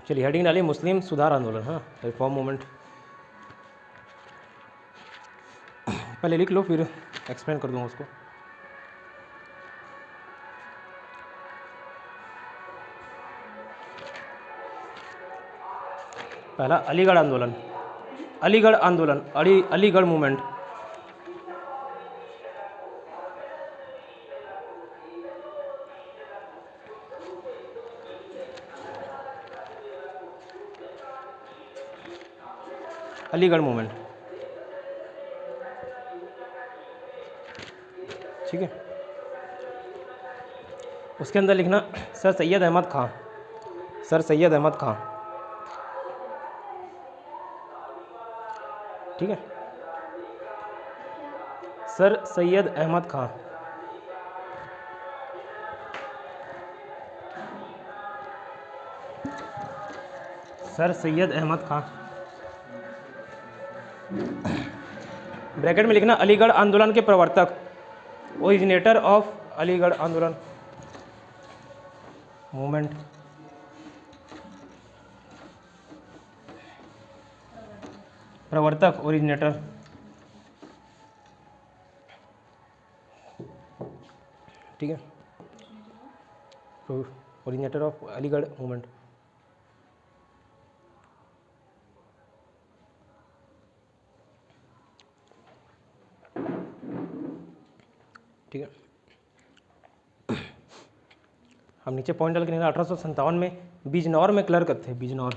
चलिए हेडिंग डालिए मुस्लिम सुधार आंदोलन, हाँ रिफॉर्म मूवमेंट। पहले लिख लो फिर एक्सप्लेन कर दूँगा उसको। पहला अलीगढ़ आंदोलन, अलीगढ़ आंदोलन, अलीगढ़ मूवमेंट। अलीगढ़ मूवमेंट, ठीक है। उसके अंदर लिखना सर सैयद अहमद खां, सर सैयद अहमद खां, ठीक है। सर सैयद अहमद खां, सर सैयद अहमद खां। ब्रैकेट में लिखना अलीगढ़ आंदोलन के प्रवर्तक, ओरिजिनेटर ऑफ अलीगढ़ आंदोलन मूवमेंट। प्रवर्तक ओरिजिनेटर, ठीक है। Originator of Aligarh movement. ठीक है। हम नीचे पॉइंट डाल के निकला 1857 में बिजनौर में क्लर्क थे, बिजनौर,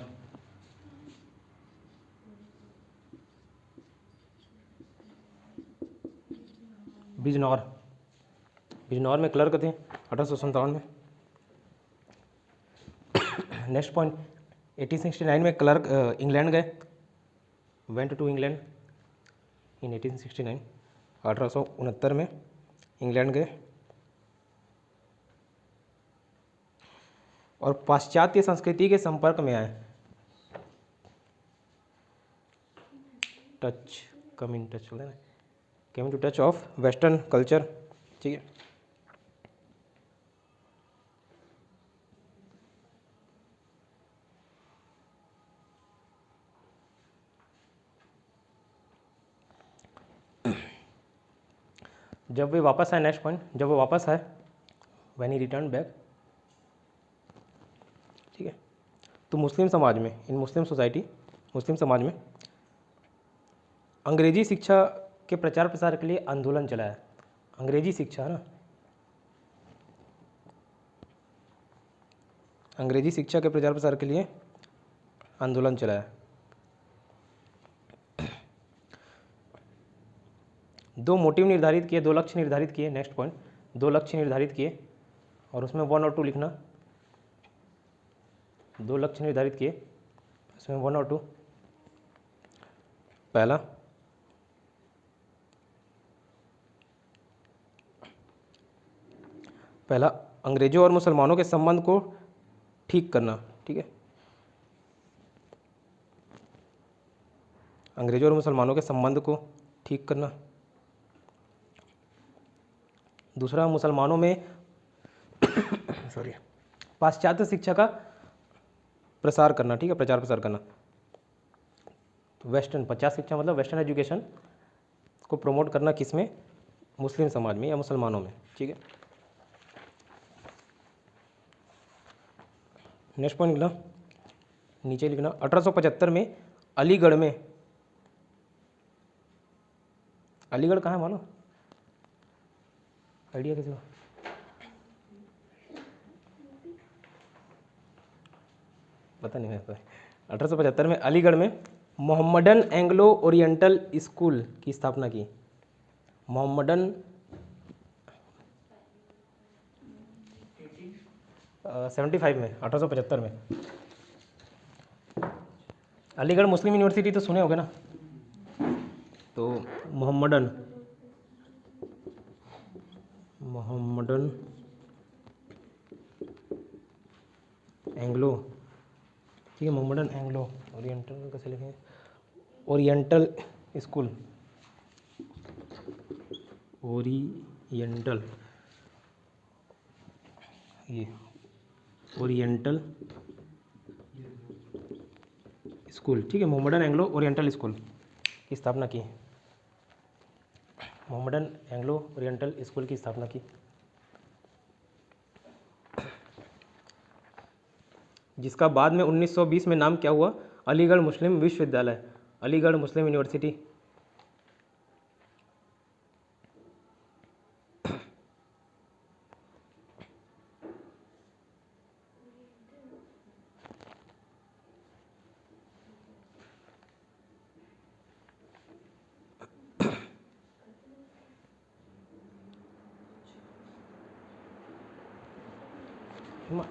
बिजनौर, बिजनौर में क्लर्क थे 1857 में। नेक्स्ट पॉइंट 1869 में क्लर्क इंग्लैंड गए, वेंट टू इंग्लैंड इन 1869, 1869 में इंग्लैंड गए और पाश्चात्य संस्कृति के संपर्क में आए। Touch, come in touch, come to touch of western culture, ठीक है। जब वे वापस आए, नेक्स्ट पॉइंट, जब वो वापस आए, व्हेन ही रिटर्न बैक, ठीक है। तो मुस्लिम समाज में, इन मुस्लिम सोसाइटी, मुस्लिम समाज में अंग्रेजी शिक्षा के प्रचार प्रसार के लिए आंदोलन चलाया। अंग्रेजी शिक्षा, ना, अंग्रेजी शिक्षा के प्रचार प्रसार के लिए आंदोलन चलाया। दो मोटिव निर्धारित किए, दो लक्ष्य निर्धारित किए, नेक्स्ट पॉइंट, दो लक्ष्य निर्धारित किए और उसमें 1 और 2 लिखना। दो लक्ष्य निर्धारित किए, उसमें 1 और 2। पहला, पहला अंग्रेजों और मुसलमानों के संबंध को ठीक करना, ठीक है। अंग्रेजों और मुसलमानों के संबंध को ठीक करना। दूसरा, मुसलमानों में सॉरी पाश्चात्य शिक्षा का प्रसार करना, ठीक है, प्रचार प्रसार करना। तो वेस्टर्न, पाश्चात्य शिक्षा मतलब वेस्टर्न एजुकेशन को प्रमोट करना, किसमें, मुस्लिम समाज में या मुसलमानों में, ठीक है। नेक्स्ट पॉइंट लिखना, नीचे लिखना 1875 में अलीगढ़ में, अलीगढ़ कहाँ है मालूम, आइडिया किसी को? पता नहीं है। 1875 में अलीगढ़ में मोहम्मडन एंग्लो ओरिएंटल स्कूल की स्थापना की। मोहम्मडन 75 में, 1875 में। अलीगढ़ मुस्लिम यूनिवर्सिटी तो सुने होगे ना, तो मोहम्मडन, मोहम्मडन एंग्लो, ठीक है, मोहम्मडन एंग्लो ओरिएंटल, कैसे लिखेंगे, ओरिएंटल स्कूल, ओरिएंटल, ये ओरिएंटल स्कूल, ठीक है, मोहम्मडन एंग्लो ओरिएंटल स्कूल की स्थापना की। मोहम्मडन एंग्लो ओरिएंटल स्कूल की स्थापना की, जिसका बाद में 1920 में नाम क्या हुआ? अलीगढ़ मुस्लिम विश्वविद्यालय, अलीगढ़ मुस्लिम यूनिवर्सिटी।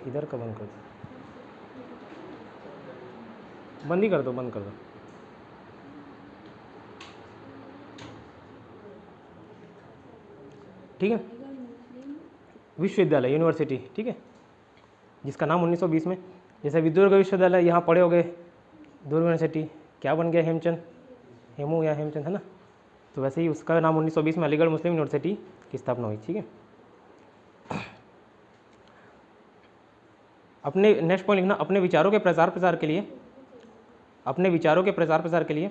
इधर का बंद कर दो, बंद ही कर दो, बंद कर दो। ठीक है, विश्वविद्यालय यूनिवर्सिटी, ठीक है, जिसका नाम 1920 में, जैसे विदुर्ग विश्वविद्यालय यहाँ पढ़े हो गए, दुर्ग यूनिवर्सिटी क्या बन गया? हेमचंद, हेमू या हेमचंद, है ना। तो वैसे ही उसका नाम 1920 में अलीगढ़ मुस्लिम यूनिवर्सिटी की स्थापना हुई, ठीक है। अपने नेक्स्ट पॉइंट लिखना, अपने विचारों के प्रचार प्रसार के लिए, अपने विचारों के प्रचार प्रसार के लिए,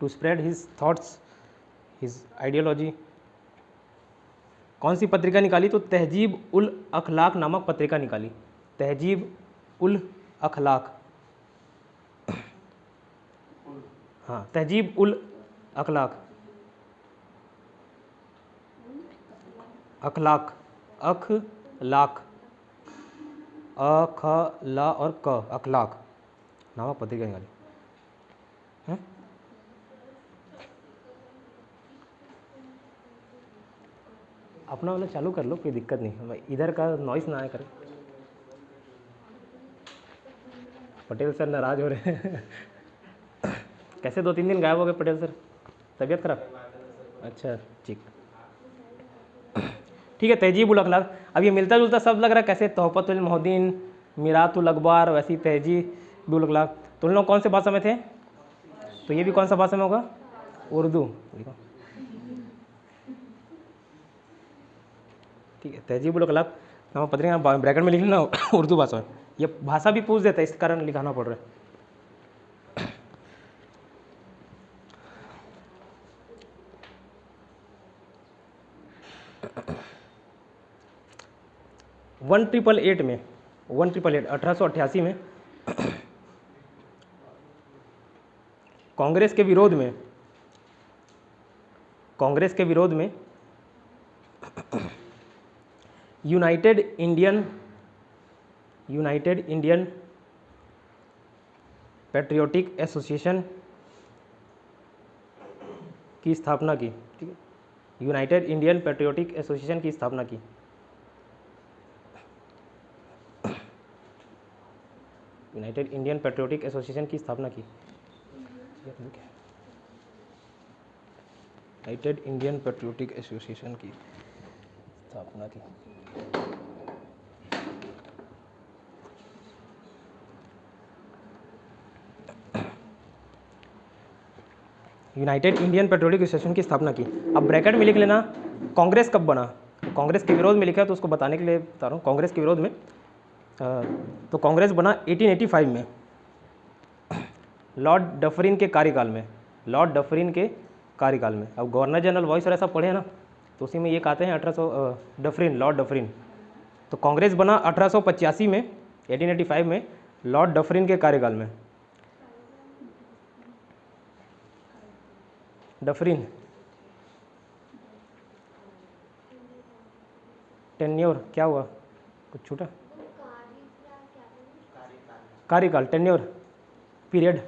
to spread his thoughts, his ideology, कौन सी पत्रिका निकाली? तो तहजीब उल अखलाक नामक पत्रिका निकाली, तहजीब उल अखलाक, हाँ, तहजीब उल अखलाक, अखलाक, अखलाक, अखला और क, अखलाक नामक पत्रिका निकाली। अपना वाला चालू कर लो, कोई दिक्कत नहीं, इधर का नॉइस ना आया करे। पटेल सर नाराज हो रहे हैं कैसे 2-3 दिन गायब हो गए पटेल सर? तबीयत खराब? अच्छा, ठीक, ठीक है। तहजीब उल अखलाक, अब ये मिलता जुलता शब्द लग रहा है, कैसे? तोहफतुल मोहद्दीन, मिरातुल अखबार, वैसी तहजीब उल अखलाक। तो उन लोग कौन से भाषा में थे? तो ये भी कौन सा भाषा में होगा? उर्दू, ठीक है। तहजीब उल अखलाक नामक पत्रिका ब्रैकेट में लिख लेना उर्दू भाषा में, ये भाषा भी पूछ देता है, इस कारण लिखाना पड़ रहा है। वन ट्रिपल एट में 1888 में कांग्रेस के विरोध में यूनाइटेड इंडियन पैट्रियोटिक एसोसिएशन की स्थापना की, ठीक है, यूनाइटेड इंडियन पैट्रियोटिक एसोसिएशन की स्थापना की, यूनाइटेड इंडियन पैट्रियोटिक एसोसिएशन की स्थापना की, यूनाइटेड इंडियन पैट्रियोटिक एसोसिएशन की स्थापना की। यूनाइटेड इंडियन पेट्रोलियम एसोसिएशन की स्थापना की। अब ब्रैकेट में लिख लेना कांग्रेस कब बना, कांग्रेस के विरोध में लिखा है तो उसको बताने के लिए बता रहा हूँ। कांग्रेस के विरोध में तो कांग्रेस बना 1885 में लॉर्ड डफरिन के कार्यकाल में, लॉर्ड डफरिन के कार्यकाल में। अब गवर्नर जनरल वॉइस और ऐसा पढ़े हैं ना, तो उसी में ये कहते हैं 1800 डफरिन, लॉर्ड डफरिन। तो कांग्रेस बना 1885 में, 1885 में लॉर्ड डफरिन के कार्यकाल में। डफरिन टेन्योर क्या हुआ, कुछ छूटा? कार्यकाल, टेन्योर, पीरियड,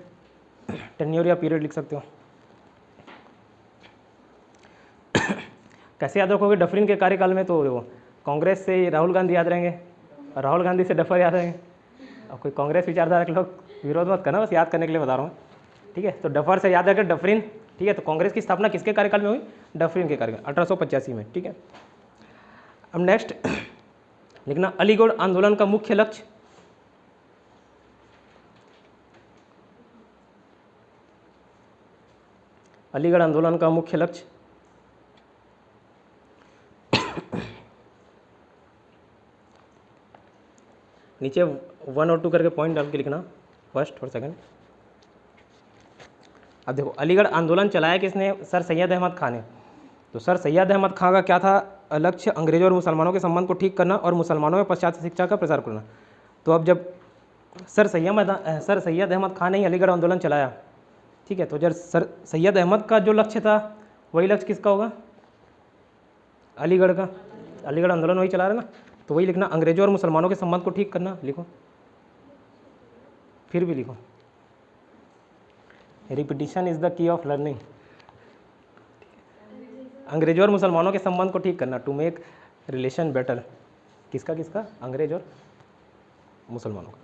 टेन्योर या पीरियड लिख सकते हो। कैसे याद रखोगे डफरिन के कार्यकाल में? तो देखो, कांग्रेस से राहुल गांधी याद रहेंगे, राहुल गांधी से डफर याद रहेंगे। अब कोई कांग्रेस विचारधारा के लोग विरोध मत करना, बस याद करने के लिए बता रहा हूँ, ठीक है। तो डफर से याद रखें डफरिन, ठीक है। तो कांग्रेस की स्थापना किसके कार्यकाल में हुई? डफरिन के कार्यकाल, 1885 में, ठीक है। अब नेक्स्ट लिखना अलीगढ़ आंदोलन का मुख्य लक्ष्य। अलीगढ़ आंदोलन का मुख्य लक्ष्य नीचे 1 और 2 करके पॉइंट डाल के लिखना, फर्स्ट और सेकंड। अब देखो, अलीगढ़ आंदोलन चलाया किसने? सर सैयद अहमद खान ने। तो सर सैयद अहमद खान का क्या था लक्ष्य? अंग्रेजों और मुसलमानों के संबंध को ठीक करना और मुसलमानों में पाश्चात्य शिक्षा का प्रसार करना। तो अब जब सर सैयद अहमद खान ने ही अलीगढ़ आंदोलन चलाया, ठीक है, तो जब सर सैयद अहमद का जो लक्ष्य था वही लक्ष्य किसका होगा? अलीगढ़ का। अलीगढ़ आंदोलन वही चला रहा है ना, तो वही लिखना, अंग्रेजों और मुसलमानों के संबंध को ठीक करना। लिखो, फिर भी लिखो, repetition is the key of learning. अंग्रेजों और मुसलमानों के संबंध को ठीक करना, टू मेक रिलेशन बेटर। किसका किसका? अंग्रेज और मुसलमानों का।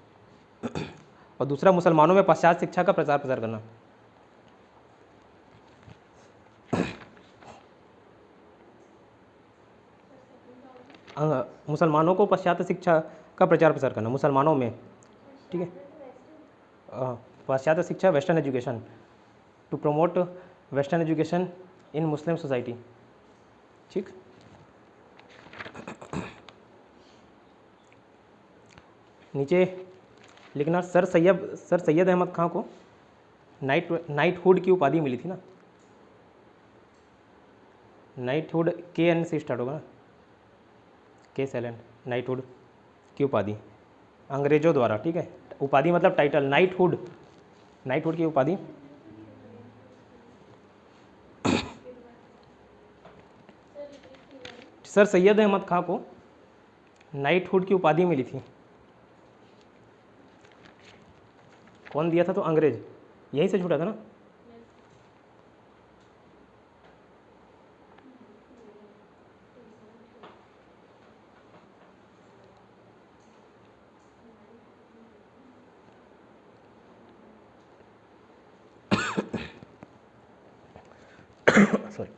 और दूसरा, मुसलमानों में पाश्चात्य शिक्षा का प्रचार प्रसार करना। मुसलमानों को पाश्चात्य शिक्षा का प्रचार प्रसार करना मुसलमानों में, ठीक है। पाश्चात्य शिक्षा, western education, to promote western education in Muslim society, ठीक। नीचे लिखना, सर सैयद अहमद खान को नाइटहुड की उपाधि मिली थी ना। नाइटहुड KN से स्टार्ट होगा ना, K साइलेंट, नाइटहुड की उपाधि अंग्रेजों द्वारा, ठीक है। उपाधि मतलब टाइटल, नाइटहुड की उपाधि सर सैयद अहमद खान को नाइटहुड की उपाधि मिली थी। कौन दिया था? तो अंग्रेज, यहीं से छूटा था ना। सॉरी,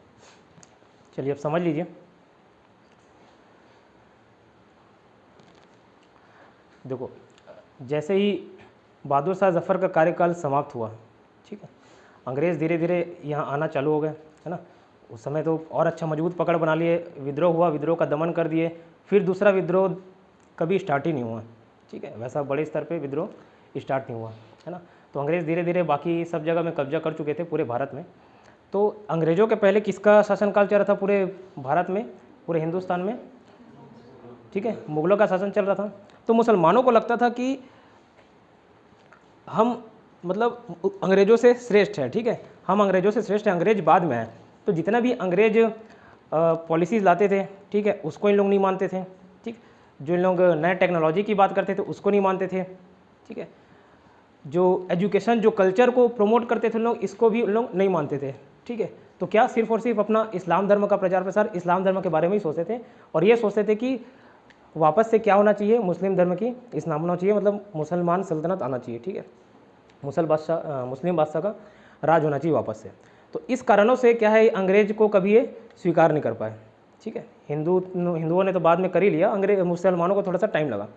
चलिए अब समझ लीजिए। देखो, जैसे ही बहादुर शाह जफ़र का कार्यकाल समाप्त हुआ, ठीक है, अंग्रेज़ धीरे धीरे यहाँ आना चालू हो गए, है ना। उस समय तो और अच्छा मजबूत पकड़ बना लिए, विद्रोह हुआ, विद्रोह का दमन कर दिए, फिर दूसरा विद्रोह कभी स्टार्ट ही नहीं हुआ, ठीक है, वैसा बड़े स्तर पे विद्रोह स्टार्ट नहीं हुआ, है ना। तो अंग्रेज़ धीरे धीरे बाकी सब जगह में कब्जा कर चुके थे पूरे भारत में। तो अंग्रेज़ों के पहले किसका शासनकाल चल रहा था पूरे भारत में, पूरे हिंदुस्तान में? ठीक है, मुग़लों का शासन चल रहा था। तो मुसलमानों को लगता था कि हम मतलब अंग्रेज़ों से श्रेष्ठ है, ठीक है, हम अंग्रेज़ों से श्रेष्ठ हैं, अंग्रेज बाद में आए। तो जितना भी अंग्रेज पॉलिसीज़ लाते थे, ठीक है, उसको इन लोग नहीं मानते थे, ठीक। जो इन लोग नए टेक्नोलॉजी की बात करते थे उसको नहीं मानते थे, ठीक है। जो एजुकेशन, जो कल्चर को प्रमोट करते थे लोग, इसको भी लोग नहीं मानते थे, ठीक है। तो क्या सिर्फ और सिर्फ अपना इस्लाम धर्म का प्रचार प्रसार, इस्लाम धर्म के बारे में ही सोचते थे, और ये सोचते थे कि वापस से क्या होना चाहिए? मुस्लिम धर्म की इस्लाम होना चाहिए, मतलब मुसलमान सल्तनत आना चाहिए, ठीक है, मुस्लिम बादशाह का राज होना चाहिए वापस से। तो इस कारणों से क्या है, अंग्रेज को कभी ये स्वीकार नहीं कर पाए, ठीक है। हिंदुओं ने तो बाद में कर ही लिया, मुसलमानों को थोड़ा सा टाइम लगा।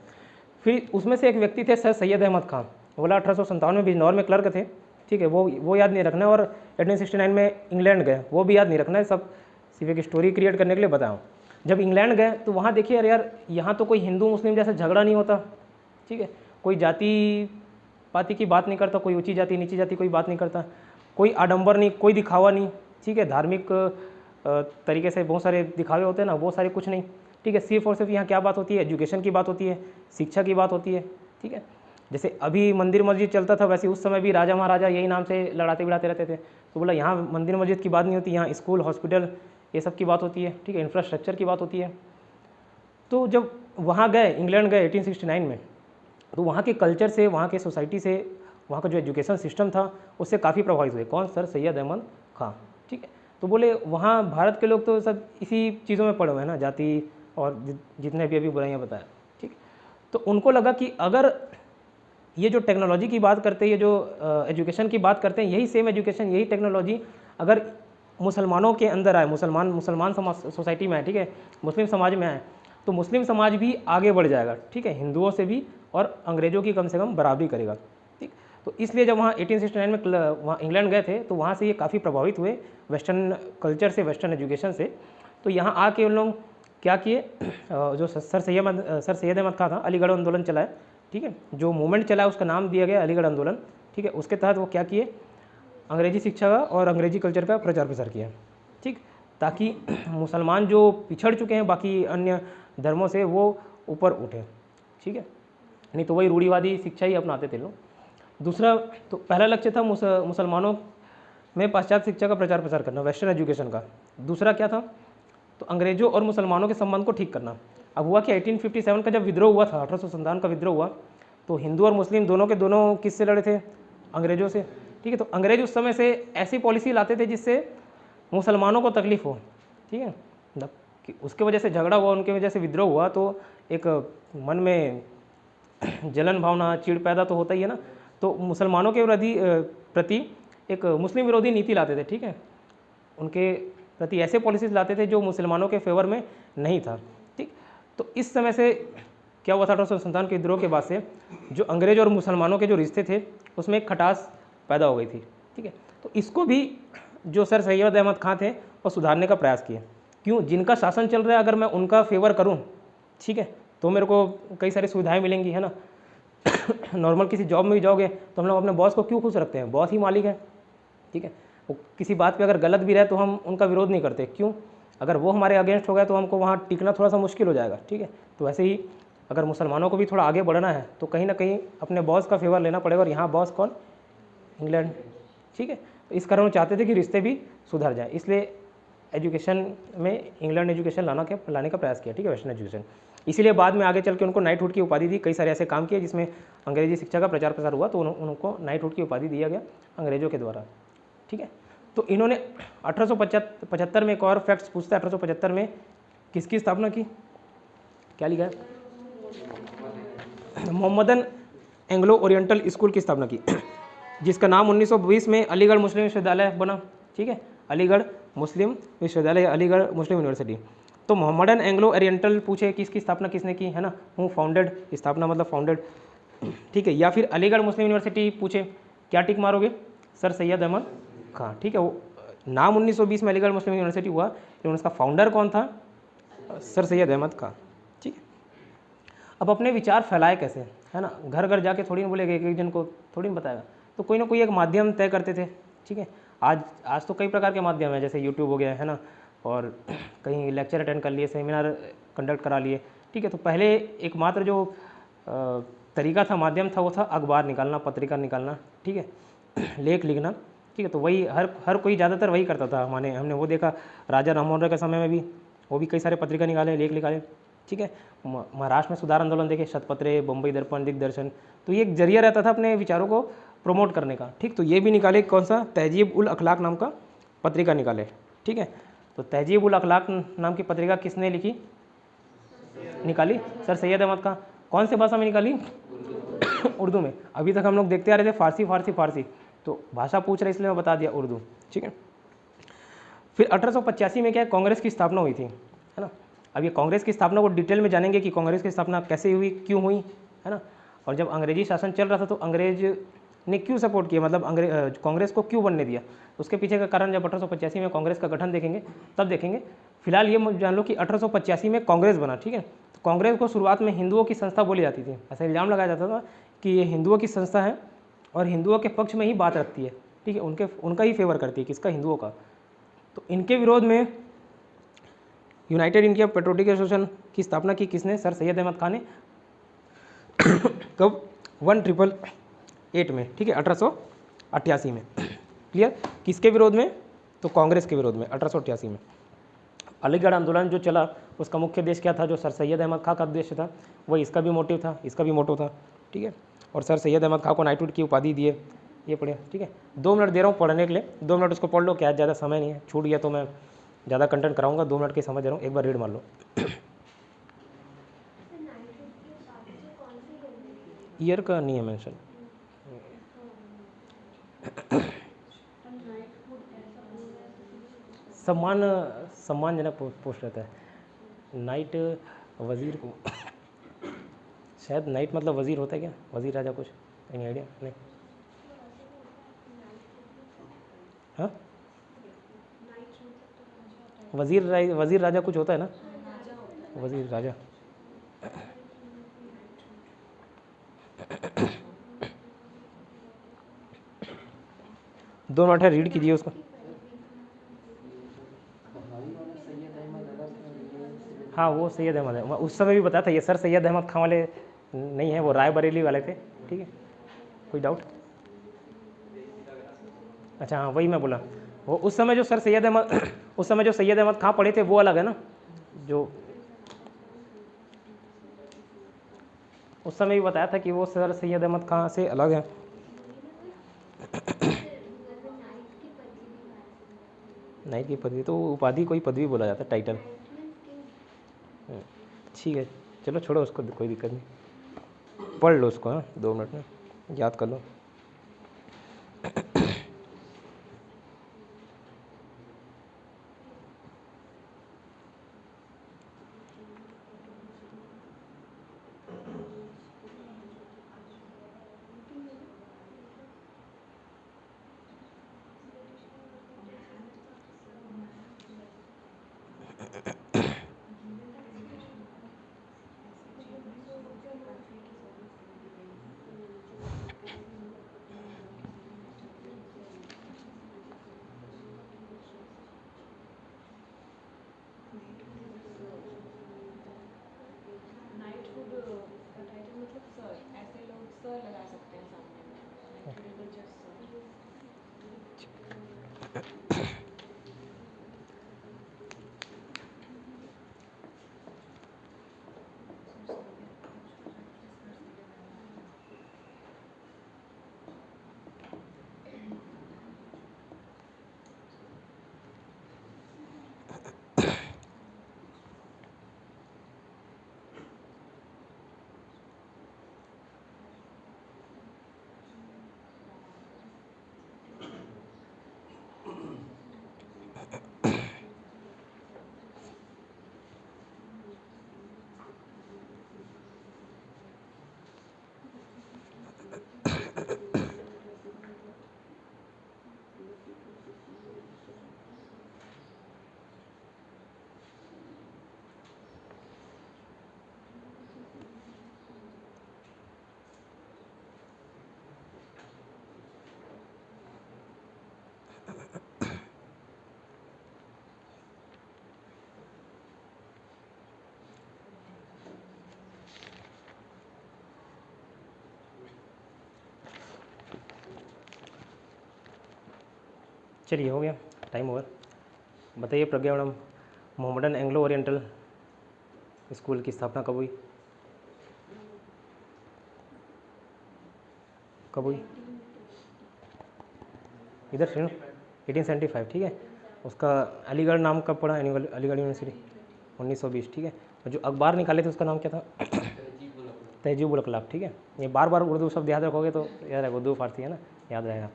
फिर उसमें से एक व्यक्ति थे सर सैयद अहमद खान, बोला 1857 में बिजनौर में क्लर्क थे, ठीक है, वो याद नहीं रखना है। और 1869 में इंग्लैंड गए, वो भी याद नहीं रखना है, सब सिर्फ एक स्टोरी क्रिएट करने के लिए बताऊँ। जब इंग्लैंड गए तो वहाँ देखिए, अरे यार, यहाँ तो कोई हिंदू मुस्लिम जैसा झगड़ा नहीं होता, ठीक है, कोई जाति पाति की बात नहीं करता, कोई ऊंची जाति नीची जाति कोई बात नहीं करता, कोई आडंबर नहीं, कोई दिखावा नहीं, ठीक है, धार्मिक तरीके से बहुत सारे दिखावे होते हैं ना, वो सारे कुछ नहीं, ठीक है। सिर्फ और सिर्फ यहाँ क्या बात होती है? एजुकेशन की बात होती है, शिक्षा की बात होती है, ठीक है। जैसे अभी मंदिर मस्जिद चलता था, वैसे उस समय भी राजा महाराजा यही नाम से लड़ाते भिड़ाते रहते थे। तो बोला यहाँ मंदिर मस्जिद की बात नहीं होती, यहाँ स्कूल हॉस्पिटल ये सब की बात होती है, ठीक है, इंफ्रास्ट्रक्चर की बात होती है। तो जब वहाँ गए, इंग्लैंड गए 1869 में, तो वहाँ के कल्चर से, वहाँ के सोसाइटी से, वहाँ का जो एजुकेशन सिस्टम था उससे काफ़ी प्रभावित हुए। कौन? सर सैयद अहमद खान, ठीक है। तो बोले वहाँ भारत के लोग तो सब इसी चीज़ों में पड़े हुए हैं ना, जाति और जितने भी अभी बुराइयाँ बताया, ठीक। तो उनको लगा कि अगर ये जो टेक्नोलॉजी की बात करते हैं, ये जो एजुकेशन की बात करते हैं, यही सेम एजुकेशन, यही टेक्नोलॉजी अगर मुसलमानों के अंदर आए, मुसलमान समाज सोसाइटी में आए, ठीक है, मुस्लिम समाज में आए, तो मुस्लिम समाज भी आगे बढ़ जाएगा, ठीक है, हिंदुओं से भी, और अंग्रेज़ों की कम से कम बराबरी करेगा, ठीक। तो इसलिए जब वहाँ 1869 में वहाँ इंग्लैंड गए थे, तो वहाँ से ये काफ़ी प्रभावित हुए वेस्टर्न कल्चर से, वेस्टर्न एजुकेशन से। तो यहाँ आके उन लोग क्या किए, जो सर सैयद अहमद खां था, अलीगढ़ आंदोलन चलाए, ठीक है, जो मूवमेंट चला उसका नाम दिया गया अलीगढ़ आंदोलन, ठीक है। उसके तहत वो क्या किए, अंग्रेजी शिक्षा का और अंग्रेजी कल्चर का प्रचार प्रसार किया, ठीक, ताकि मुसलमान जो पिछड़ चुके हैं बाकी अन्य धर्मों से वो ऊपर उठे, ठीक है, नहीं तो वही रूढ़िवादी शिक्षा ही अपनाते थे लोग। दूसरा, तो पहला लक्ष्य था मुसलमानों में पाश्चात्य शिक्षा का प्रचार प्रसार करना, वेस्टर्न एजुकेशन का। दूसरा क्या था, तो अंग्रेजों और मुसलमानों के संबंध को ठीक करना। अब हुआ कि 1857 का जब विद्रोह हुआ था, 1857 का विद्रोह हुआ, तो हिंदू और मुस्लिम दोनों के दोनों किससे लड़े थे, अंग्रेजों से, ठीक है। तो अंग्रेज उस समय से ऐसी पॉलिसी लाते थे जिससे मुसलमानों को तकलीफ हो, ठीक है, कि उसके वजह से झगड़ा हुआ, उनके वजह से विद्रोह हुआ, तो एक मन में जलन भावना, चिड़ पैदा तो होता ही है ना। तो मुसलमानों के प्रति एक मुस्लिम विरोधी नीति लाते थे, ठीक है, उनके प्रति ऐसे पॉलिसीज लाते थे जो मुसलमानों के फेवर में नहीं था, ठीक। तो इस समय से क्या हुआ था, 1857 के विद्रोह के बाद से जो अंग्रेज और मुसलमानों के जो रिश्ते थे उसमें एक खटास पैदा हो गई थी, ठीक है। तो इसको भी जो सर सैयद अहमद खां थे वो सुधारने का प्रयास किए। क्यों, जिनका शासन चल रहा है अगर मैं उनका फेवर करूं, ठीक है, तो मेरे को कई सारी सुविधाएं मिलेंगी, है ना। नॉर्मल किसी जॉब में भी जाओगे तो हम लोग अपने बॉस को क्यों खुश रखते हैं, बॉस ही मालिक है, ठीक है। वो किसी बात पे अगर गलत भी रहे तो हम उनका विरोध नहीं करते, क्यों, अगर वो हमारे अगेंस्ट हो गया तो हमको वहाँ टिकना थोड़ा सा मुश्किल हो जाएगा, ठीक है। तो वैसे ही अगर मुसलमानों को भी थोड़ा आगे बढ़ना है तो कहीं ना कहीं अपने बॉस का फेवर लेना पड़ेगा, और यहाँ बॉस कौन, इंग्लैंड, ठीक है। तो इस कारण वो चाहते थे कि रिश्ते भी सुधर जाए, इसलिए एजुकेशन में इंग्लैंड एजुकेशन लाने का प्रयास किया, ठीक है, वेस्टर्न एजुकेशन। इसीलिए बाद में आगे चल के उनको नाइटहुड की उपाधि दी, कई सारे ऐसे काम किए जिसमें अंग्रेजी शिक्षा का प्रचार प्रसार हुआ, तो उनको नाइटहुड की उपाधि दिया गया अंग्रेजों के द्वारा, ठीक है। तो इन्होंने 1875 में एक और फैक्ट्स पूछता है, 1875 में किसकी स्थापना की, क्या लिखा है, मोहम्मदन एंग्लो ओरिएंटल स्कूल की स्थापना की, जिसका नाम 1920 में अलीगढ़ मुस्लिम विश्वविद्यालय बना, ठीक है, अलीगढ़ मुस्लिम विश्वविद्यालय, अलीगढ़ मुस्लिम यूनिवर्सिटी। तो मोहम्मदन एंग्लो ओरिएंटल पूछे किसकी स्थापना किसने की, है ना, हूँ फाउंडेड, स्थापना मतलब फाउंडेड, ठीक है। या फिर अलीगढ़ मुस्लिम यूनिवर्सिटी पूछे, क्या टिक मारोगे, सर सैयद अहमद खां, ठीक है। वो नाम 1920 में अलीगढ़ मुस्लिम यूनिवर्सिटी हुआ, लेकिन उसका फाउंडर कौन था, सर सैयद अहमद खां, ठीक है। अब अपने विचार फैलाए कैसे, है ना, घर घर जाके थोड़ी ना बोलेगा, एक एक जन को थोड़ी ना बताएगा, तो कोई ना कोई एक माध्यम तय करते थे, ठीक है। आज तो कई प्रकार के माध्यम हैं, जैसे यूट्यूब हो गया, है ना, और कहीं लेक्चर अटेंड कर लिए, सेमिनार कंडक्ट करा लिए, ठीक है। तो पहले एकमात्र जो तरीका था, माध्यम था, वो था अखबार निकालना, पत्रिका निकालना, ठीक है, लेख लिखना, ठीक है। तो वही हर कोई ज़्यादातर वही करता था, हमने वो देखा राजा राममोहन राय के समय में भी वो भी कई सारे पत्रिका निकाले, लेख निकाले, ठीक है। महाराष्ट्र में सुधार आंदोलन देखे, शतपत्रे, बम्बई दर्पण, दिग्दर्शन, तो ये एक जरिया रहता था अपने विचारों को प्रमोट करने का, ठीक। तो ये भी निकाले, कौन सा, तहजीब उल अखलाक नाम का पत्रिका निकाले, ठीक है। तो तहजीब उल अखलाक नाम की पत्रिका किसने लिखी, निकाली, सर सैयद अहमद खां। कौन से भाषा में निकाली, उर्दू में। अभी तक हम लोग देखते आ रहे थे फारसी फारसी फारसी, तो भाषा पूछ रहे इसलिए मैं बता दिया, उर्दू, ठीक है। फिर 1885 में क्या है, कांग्रेस की स्थापना हुई थी, है ना। अब ये कांग्रेस की स्थापना को डिटेल में जानेंगे कि कांग्रेस की स्थापना कैसे हुई, क्यों हुई, है ना। और जब अंग्रेजी शासन चल रहा था तो अंग्रेज ने क्यों सपोर्ट किया, मतलब कांग्रेस को क्यों बनने दिया, उसके पीछे का कारण जब 1885 में कांग्रेस का गठन देखेंगे तब देखेंगे। फिलहाल ये जान लो कि 1885 में कांग्रेस बना, ठीक है। तो कांग्रेस को शुरुआत में हिंदुओं की संस्था बोली जाती थी, ऐसा इल्ज़ाम लगाया जाता था कि ये हिंदुओं की संस्था है और हिंदुओं के पक्ष में ही बात रखती है, ठीक है, उनका ही फेवर करती है, किसका, हिंदुओं का। तो इनके विरोध में यूनाइटेड इंडिया पेट्रोटिक एसोसिएशन की स्थापना की किसने, सर सैयद अहमद खान ने। कब, 1888 में, ठीक है, 1888 में, क्लियर। किसके विरोध में, तो कांग्रेस के विरोध में 1888 में। अलीगढ़ आंदोलन जो चला उसका मुख्य उद्देश्य क्या था, जो सर सैयद अहमद खां का उद्देश्य था वही इसका भी मोटिव था, इसका भी मोटिव था, ठीक है। और सर सैयद अहमद खां को नाइटहुड की उपाधि दिए, ये पढ़े, ठीक है। 2 मिनट दे रहा हूँ पढ़ने के लिए, 2 मिनट उसको पढ़ लो, क्या ज़्यादा समय नहीं है, छूट गया तो मैं ज़्यादा कंटेंट कराऊंगा, 2 मिनट की समझ रहा हूँ, एक बार रीड मार लो। ईयर का नहीं है मेंशन, सम्मानजनक पोस्ट रहता है। नाइट वजीर को शायद नाइट मतलब वजीर होता है क्या, वजीर राजा, कुछ एनी आइडिया नहीं, हाँ, वजीर राजा कुछ होता है ना, वजीर राजा। दो मिनट है, रीड कीजिए उसको। हाँ वो सैयद अहमद है, उस समय भी बताया था, ये सर सैयद अहमद खां वाले नहीं है, वो रायबरेली वाले थे। ठीक है, कोई डाउट? अच्छा हाँ वही मैं बोला, वो उस समय जो सर सैयद अहमद उस समय जो सैयद अहमद खां पढ़े थे वो अलग है ना, जो उस समय भी बताया था कि वो सर सैयद अहमद खां से अलग है। नाइट की पदवी तो उपाधि, कोई पदवी बोला जाता है, टाइटल। ठीक है चलो छोड़ो उसको, कोई दिक्कत नहीं, पढ़ लो उसको। हाँ 2 मिनट में याद कर लो। नाइटहुड का टाइटल मतलब सर, ऐसे लोग सर लगा सकते हैं सामने में, नाइटहुड इज जस्ट सर। चलिए हो गया, टाइम ओवर। बताइए Pragya madam, Mohammedan Anglo Oriental school की स्थापना कब हुई? कब हुई? इधर सुनो, 1875। ठीक है, उसका अलीगढ़ नाम कब पड़ा? अलीगढ़ यूनिवर्सिटी 1920। ठीक है, और जो अखबार निकाले थे उसका नाम क्या था? तहजीब उल अखलाक। ठीक है, ये बार बार उर्दू शब्द याद रखोगे तो याद रहेगा, उर्दू फारसी है ना, याद रहेगा।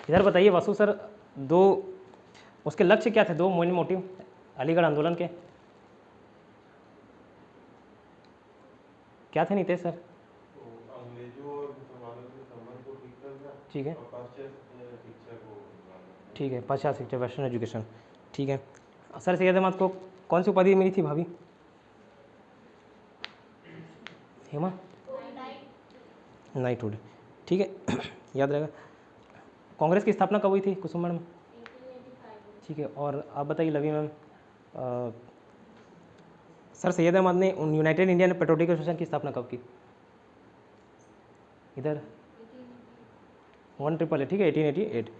इधर बताइए वासु सर, दो उसके लक्ष्य क्या थे, 2 मेन मोटिव अलीगढ़ आंदोलन के क्या थे नीतीश सर? अंग्रेजों और मुसलमानों के संबंध को ठीक करना, ठीक है, और पाश्चात्य शिक्षा को अपनाना। ठीक है, पाश्चात्य शिक्षा, वेस्टर्न एजुकेशन। ठीक है, सर सैयद अहमद को कौन सी उपाधि मिली थी भाभी? हेमा, नाइटहुड। ठीक है याद रहेगा। कांग्रेस की स्थापना कब हुई थी कुसुम मैडम? ठीक है, और आप बताइए लवी मैम, सर सैयद अहमद ने यूनाइटेड इंडियन पेट्रोलिक एसोसिएशन की स्थापना कब की? इधर 1888। ठीक है, 1888।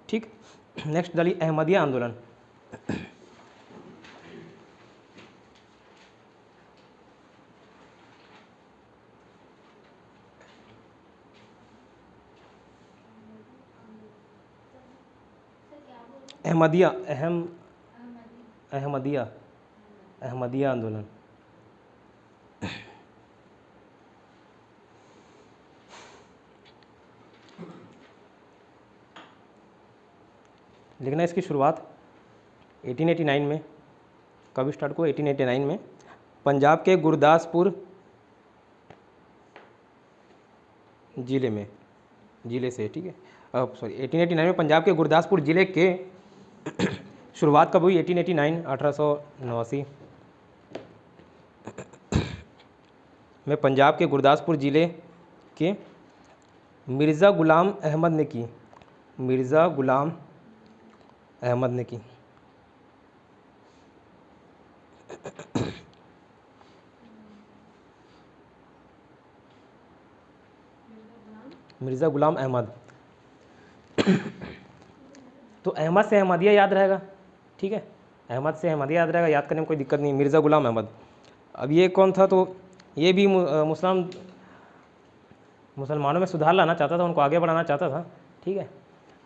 ठीक, नेक्स्ट डाली अहमदिया आंदोलन। अहमदिया, अहमदिया आंदोलन। लिखना इसकी शुरुआत 1889 में, कब स्टार्ट हुआ? 1889 में पंजाब के गुरदासपुर जिले से। ठीक है, अब सॉरी, 1889 में पंजाब के गुरदासपुर जिले के शुरुआत कब हुई? 1889, 1889 में पंजाब के गुरदासपुर ज़िले के मिर्ज़ा ग़ुलाम अहमद ने की। मिर्ज़ा ग़ुलाम अहमद ने की। मिर्ज़ा ग़ुलाम अहमद। तो अहमद से अहमदिया याद रहेगा, ठीक है, अहमद से अहमदिया याद रहेगा, याद करने में कोई दिक्कत नहीं। मिर्ज़ा ग़ुलाम अहमद। अब ये कौन था? तो ये भी मुसलमानों में सुधार लाना चाहता था, उनको आगे बढ़ाना चाहता था, ठीक है।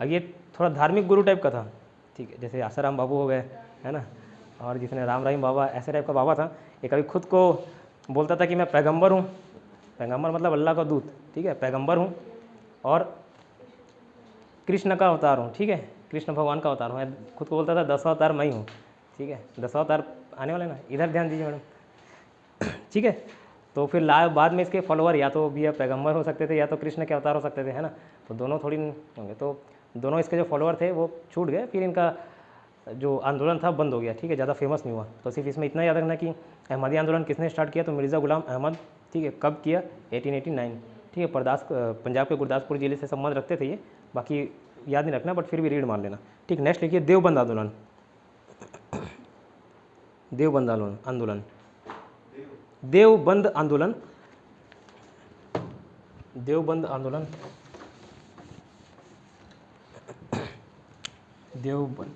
अब ये थोड़ा धार्मिक गुरु टाइप का था, ठीक है, जैसे आसाराम बाबू हो गए, है ना, और जिसने राम रहीम बाबा, ऐसे टाइप का बाबा था। ये कभी खुद को बोलता था कि मैं पैगंबर हूँ, पैगंबर मतलब अल्लाह का दूत, ठीक है, पैगंबर हूँ और कृष्ण का अवतार हूँ, ठीक है, कृष्ण भगवान का अवतार हूँ। खुद को बोलता था 10 अवतार मैं ही हूँ, ठीक है, 10 अवतार आने वाले ना, इधर ध्यान दीजिए मैडम, ठीक है। तो फिर बाद में इसके फॉलोअर या तो भी पैगंबर हो सकते थे या तो कृष्ण के अवतार हो सकते थे, है ना, तो दोनों थोड़ी होंगे। तो दोनों इसके जो फॉलोअर थे वो छूट गए, फिर इनका जो आंदोलन था बंद हो गया, ठीक है, ज़्यादा फेमस नहीं हुआ। तो सिर्फ इसमें इतना याद रखना कि अहमदी आंदोलन किसने स्टार्ट किया? तो मिर्ज़ा ग़ुलाम अहमद, ठीक है। कब किया? 1889, ठीक है। पंजाब के गुरदासपुर ज़िले से संबंध रखते थे ये, बाकी याद नहीं रखना, बट फिर भी रीड मार लेना, ठीक। नेक्स्ट लिखिए देवबंद आंदोलन। देवबंद आंदोलन, देवबंद आंदोलन, देवबंद आंदोलन, देवबंद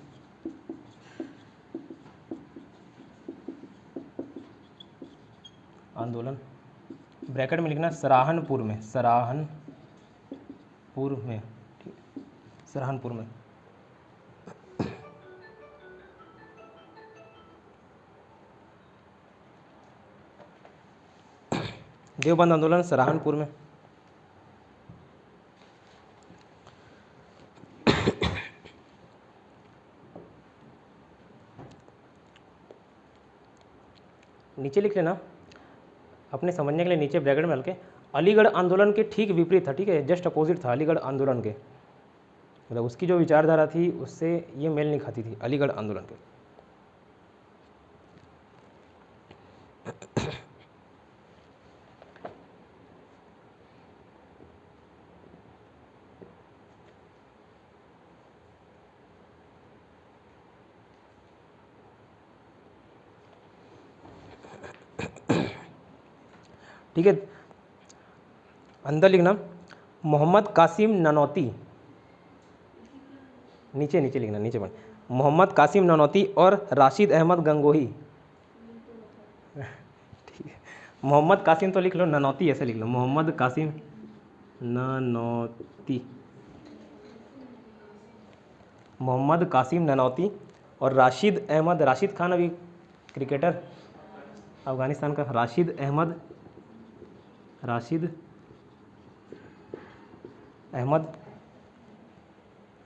आंदोलन, ब्रैकेट में लिखना सराहनपुर में, सराहनपुर में, ठीक, सराहनपुर में। देवबंद आंदोलन सराहनपुर में। नीचे लिख लेना अपने समझने के लिए, नीचे ब्रैकेट में डाल के, अलीगढ़ आंदोलन के ठीक विपरीत था, ठीक है, जस्ट अपोजिट था अलीगढ़ आंदोलन के, मतलब उसकी जो विचारधारा थी उससे ये मेल नहीं खाती थी अलीगढ़ आंदोलन के। ठीक है, अंदर लिखना मोहम्मद कासिम ननौती, नीचे नीचे लिखना, नीचे पढ़, मोहम्मद कासिम ननौती और राशिद अहमद गंगोही, ठीक है। मोहम्मद कासिम तो लिख लो, ननौती ऐसे लिख लो, मोहम्मद कासिम ननौती, मोहम्मद कासिम ननौती और राशिद अहमद, राशिद खान अभी क्रिकेटर अफगानिस्तान का, राशिद अहमद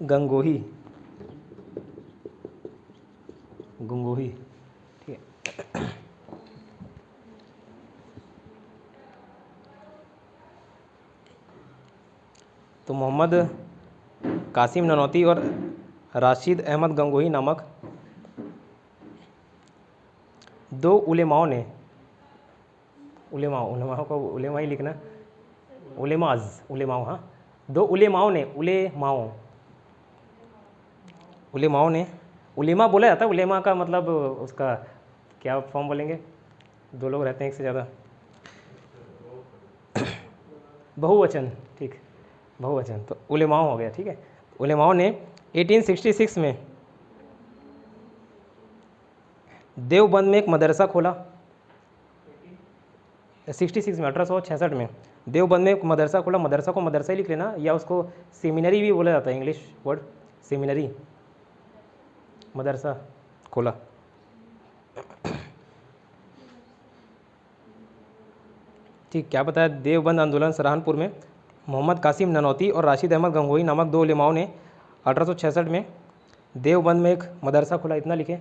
गंगोही, ठीक है। तो मोहम्मद कासिम ननौती और राशिद अहमद गंगोही नामक दो उलेमाओं ने, उलेमाओं को उलेमा ही लिखना, उलेमाओं, हाँ, दो उलेमाओं ने, उलेमाओं ने, उलेमा बोला जाता है, उलेमा का मतलब उसका क्या फॉर्म बोलेंगे? दो लोग रहते हैं एक से ज़्यादा, बहुवचन, ठीक, बहुवचन, तो उलेमाओं हो गया, ठीक है। उलेमाओं ने 1866 में देवबंद में एक मदरसा खोला, 66 में, 1866 में देवबंद में एक मदरसा खोला। मदरसा को मदरसा ही लिख लेना, या उसको सेमिनरी भी बोला जाता है, इंग्लिश वर्ड सेमिनरी, मदरसा खोला। ठीक, क्या बताया? देवबंद आंदोलन सराहनपुर में मोहम्मद कासिम ननौती और राशिद अहमद गंगोही नामक दो उलेमाओं ने 1866 में देवबंद में एक मदरसा खोला, इतना लिखे।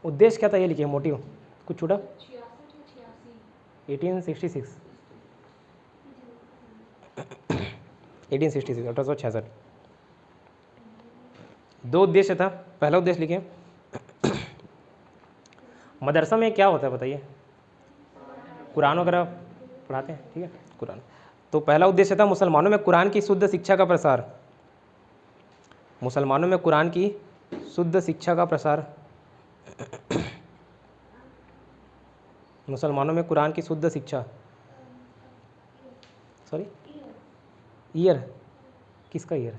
उद्देश्य क्या था ये लिखिए, मोटिव कुछ छूटा? 1866 1866 1866 दो उद्देश्य था। पहला उद्देश्य लिखिए, मदरसा में क्या होता है बताइए? कुरान वगैरह पढ़ाते हैं, ठीक है, कुरान। तो पहला उद्देश्य था मुसलमानों में कुरान की शुद्ध शिक्षा का प्रसार। मुसलमानों में कुरान की शुद्ध शिक्षा का प्रसार। मुसलमानों में कुरान की शुद्ध शिक्षा, सॉरी ईयर, किसका ईयर?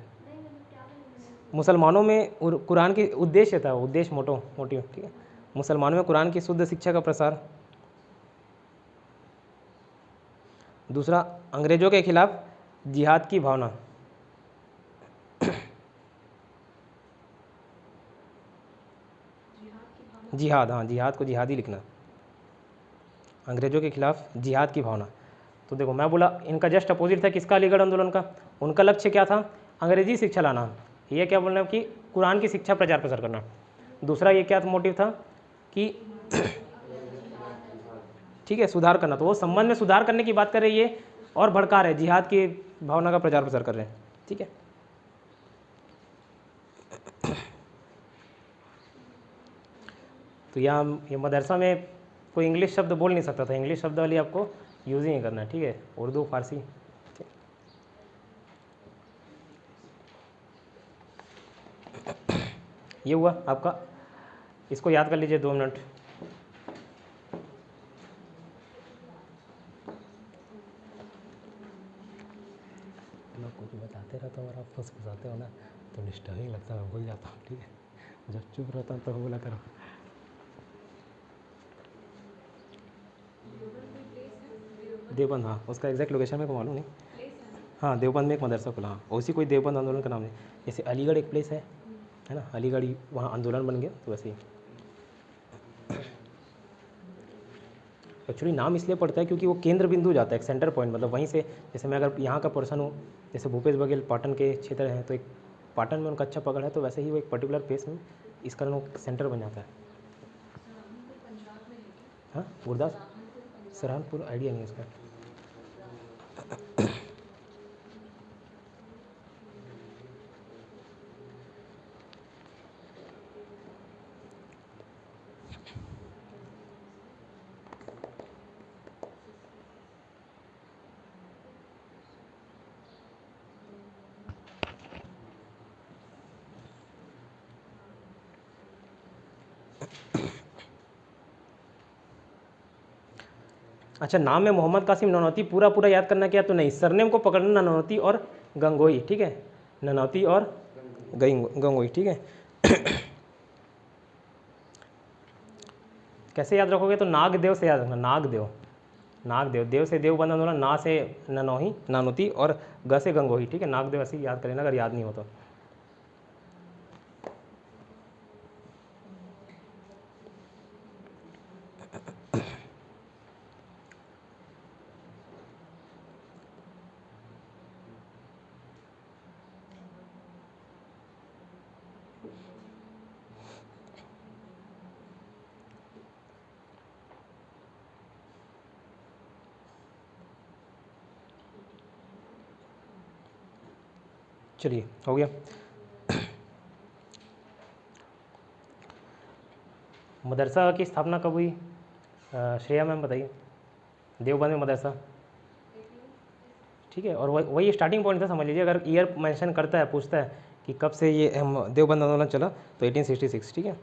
मुसलमानों में कुरान की उद्देश्य था, उद्देश्य मोटिव, ठीक है। मुसलमानों में कुरान की शुद्ध शिक्षा का प्रसार। दूसरा, अंग्रेजों के खिलाफ जिहाद की भावना। जिहाद, हाँ, जिहाद को जिहादी लिखना। अंग्रेजों के खिलाफ जिहाद की भावना। तो देखो मैं बोला इनका जस्ट अपोजिट था किसका, अलीगढ़ आंदोलन का। उनका लक्ष्य क्या था? अंग्रेजी शिक्षा लाना। ये क्या बोलना कि कुरान की शिक्षा प्रचार प्रसार करना। दूसरा ये क्या मोटिव था कि ठीक है, सुधार करना। तो वो संबंध में सुधार करने की बात कर रही है और भड़का रहे, जिहाद की भावना का प्रचार प्रसार कर रहे हैं, ठीक है। तो यहाँ ये मदरसा में कोई इंग्लिश शब्द बोल नहीं सकता था, इंग्लिश शब्द वाली आपको यूज़ ही नहीं करना है, ठीक है। उर्दू, फारसी, ये हुआ आपका। इसको याद कर लीजिए 2 मिनट। लोग कुछ बताते रहता हूँ और आप फंसाते हो ना, तो डिस्टर्बिंग लगता है, मैं भूल जाता हूँ, ठीक है। जब चुप रहता हूँ तो बोला करो। देवबंद, हाँ, उसका एग्जैक्ट लोकेशन मेरे को मालूम नहीं। हाँ, देवबंद में एक मदरसा खुला, हाँ, उसी कोई देवबंद आंदोलन का नाम है। जैसे अलीगढ़ एक प्लेस है ना, अलीगढ़ वहाँ आंदोलन बन गया, तो वैसे ही। एक्चुअली नाम इसलिए पड़ता है क्योंकि वो केंद्र बिंदु जाता है, एक सेंटर पॉइंट, मतलब वहीं से, जैसे मैं अगर यहाँ का पर्सन हूँ, जैसे भूपेश बघेल पाटन के क्षेत्र हैं, तो एक पाटन में उनका अच्छा पकड़ है, तो वैसे ही वो एक पर्टिकुलर प्लेस में इस कारण वो सेंटर बन जाता है। हाँ, गुरदास, सहारनपुर आइडिया नहीं है उसका। अच्छा, नाम है मोहम्मद कासिम ननौती, पूरा याद करना क्या तो नहीं, सरनेम को पकड़ना ननौती और गंगोई, ठीक है, ननौती और गंगोई, ठीक है। कैसे याद रखोगे? तो नागदेव से याद रखना, नागदेव, देव से देवबंद आंदोलन, ना से ननौही नानौती और ग से गंगोही, ठीक है। नागदेव ऐसे याद कर लेना अगर याद नहीं हो तो। चलिए, हो गया। मदरसा की स्थापना कब हुई? श्रेया मैम बताइए। देवबंद में मदरसा, ठीक है, और वही स्टार्टिंग पॉइंट था, समझ लीजिए। अगर ईयर मेंशन करता है, पूछता है कि कब से ये देवबंद आंदोलन चला, तो 1866, ठीक है।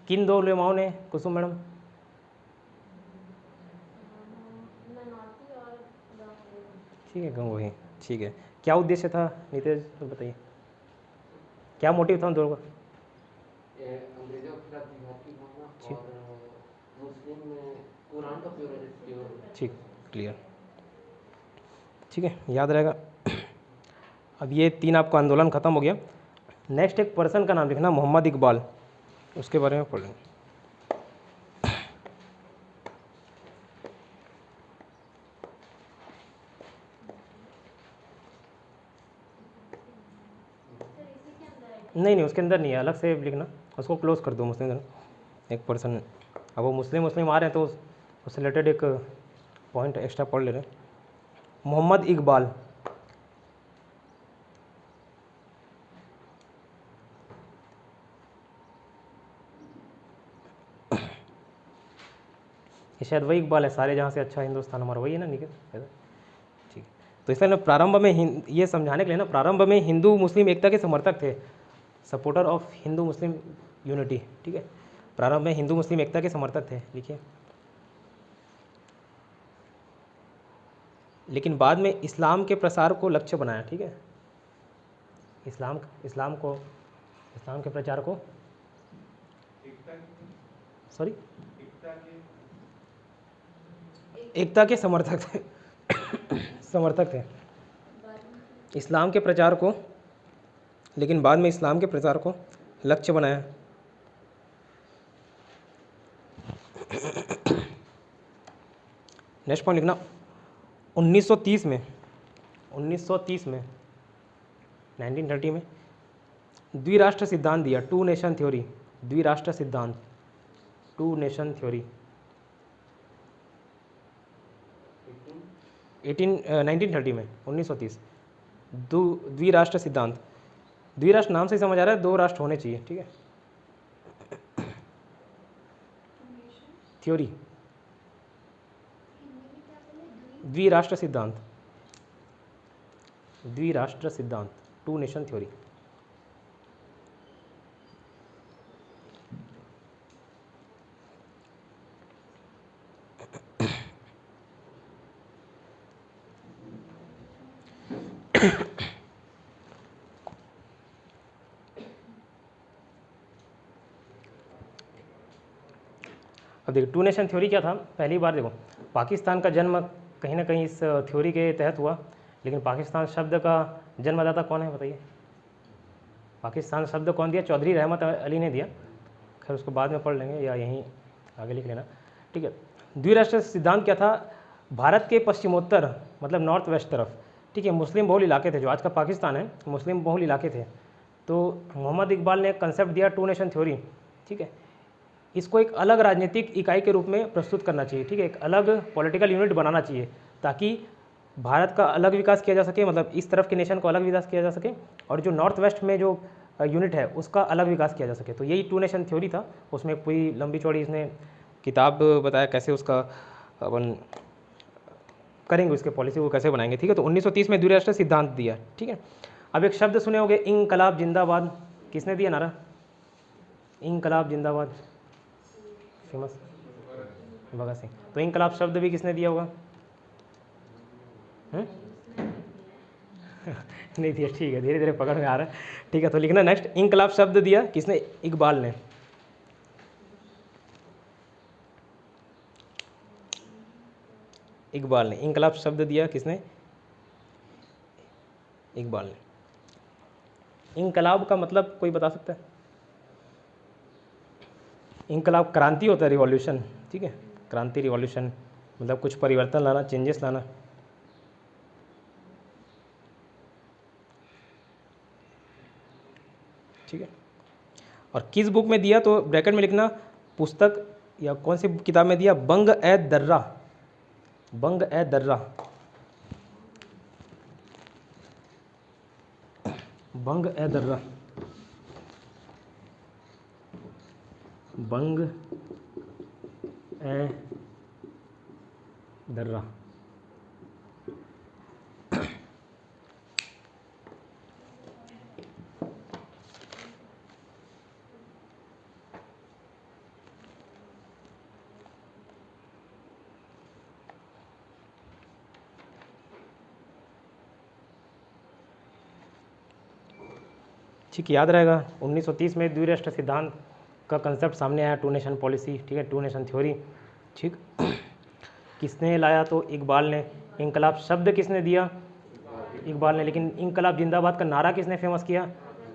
किन 2 उलेमाओं ने, कुसुम मैडम? ठीक है, गंगोही, ठीक है। क्या उद्देश्य था नीतेश, तो बताइए, क्या मोटिव था उन दोनों का? अंग्रेजों के खिलाफ जिहाद की भावना और मुस्लिम में कुरान का प्योर। ठीक, क्लियर, ठीक है, याद रहेगा। अब ये 3 आपका आंदोलन खत्म हो गया। नेक्स्ट एक पर्सन का नाम लिखना, मोहम्मद इकबाल, उसके बारे में पढ़ लेंगे। नहीं, उसके अंदर नहीं है, अलग से लिखना, उसको क्लोज कर दो। मुस्लिम एक पर्सन, अब वो मुस्लिम आ रहे हैं तो उससे रिलेटेड एक पॉइंट एक्स्ट्रा पढ़ ले रहे हैं। मोहम्मद इकबाल, ये शायद वही इकबाल है, सारे जहाँ से अच्छा हिंदुस्तान हमारा, वही है ना निखिल? ठीक है। तो इसलिए ना प्रारंभ में ये समझाने के लिए ना, प्रारंभ में हिंदू मुस्लिम एकता के समर्थक थे, supporter of Hindu Muslim unity. ठीक है, प्रारंभ में हिंदू मुस्लिम एकता के समर्थक थे, लिखिए। लेकिन बाद में इस्लाम के प्रसार को लक्ष्य बनाया। ठीक है, इस्लाम के प्रचार को, सॉरी, एकता के समर्थक थे समर्थक थे इस्लाम के प्रचार को, लेकिन बाद में इस्लाम के प्रचार को लक्ष्य बनाया। नेक्स्ट पॉइंट लिखना, 1930 में 1930 में द्विराष्ट्र सिद्धांत दिया, टू नेशन थ्योरी, द्विराष्ट्र सिद्धांत, टू नेशन थ्योरी। 1930 में 1930 द्विराष्ट्र सिद्धांत। द्विराष्ट्र नाम से समझ आ रहा है, दो राष्ट्र होने चाहिए। ठीक है, थ्योरी, द्विराष्ट्र सिद्धांत, द्विराष्ट्र सिद्धांत, टू नेशन थ्योरी। अब देखो टू नेशन थ्योरी क्या था। पहली बार देखो पाकिस्तान का जन्म कहीं ना कहीं इस थ्योरी के तहत हुआ, लेकिन पाकिस्तान शब्द का जन्मदाता कौन है बताइए? पाकिस्तान शब्द कौन दिया? चौधरी रहमत अली ने दिया। खैर उसको बाद में पढ़ लेंगे या यहीं आगे लिख लेना। ठीक है, द्विराष्ट्र सिद्धांत क्या था? भारत के पश्चिमोत्तर मतलब नॉर्थ वेस्ट तरफ, ठीक है, मुस्लिम बहुल इलाके थे, जो आज का पाकिस्तान है मुस्लिम बहुल इलाके थे। तो मोहम्मद इकबाल ने कंसेप्ट दिया टू नेशन थ्योरी। ठीक है, इसको एक अलग राजनीतिक इकाई के रूप में प्रस्तुत करना चाहिए। ठीक है, एक अलग पॉलिटिकल यूनिट बनाना चाहिए ताकि भारत का अलग विकास किया जा सके, मतलब इस तरफ के नेशन को अलग विकास किया जा सके, और जो नॉर्थ वेस्ट में जो यूनिट है उसका अलग विकास किया जा सके। तो यही टू नेशन थ्योरी था। उसमें पूरी लंबी चौड़ी इसने किताब बताया कैसे उसका अपन करेंगे, उसके पॉलिसी को कैसे बनाएंगे। ठीक है, तो 1930 में द्विराष्ट्र सिद्धांत दिया। ठीक है, अब एक शब्द सुने होंगे, इंकलाब जिंदाबाद। किसने दिया नारा? इंकलाब जिंदाबाद, फेमस भगत सिंह। तो इंकलाब शब्द भी किसने दिया होगा? नहीं दिया, ठीक है, धीरे धीरे पकड़ में आ रहा है। ठीक है, तो लिखना नेक्स्ट, इंकलाब शब्द दिया किसने? इकबाल ने। इकबाल ने इंकलाब शब्द दिया किसने? इकबाल ने। इंकलाब का मतलब कोई बता सकता है? इंकलाब क्रांति होता है, रिवॉल्यूशन। ठीक है, क्रांति, रिवॉल्यूशन मतलब कुछ परिवर्तन लाना, चेंजेस लाना। ठीक है, और किस बुक में दिया? तो ब्रैकेट में लिखना पुस्तक या कौन सी किताब में दिया? बंग ए दर्रा, बंग ए दर्रा, बंग ए दर्रा, बंग ए दर्रा। ठीक, याद रहेगा 1930 में द्विराष्ट्र सिद्धांत का कंसेप्ट सामने आया, टू नेशन पॉलिसी। ठीक है, टू नेशन थ्योरी। ठीक, किसने लाया? तो इकबाल ने। इंकलाब शब्द किसने दिया? इकबाल ने। लेकिन इंकलाब जिंदाबाद का नारा किसने फेमस किया?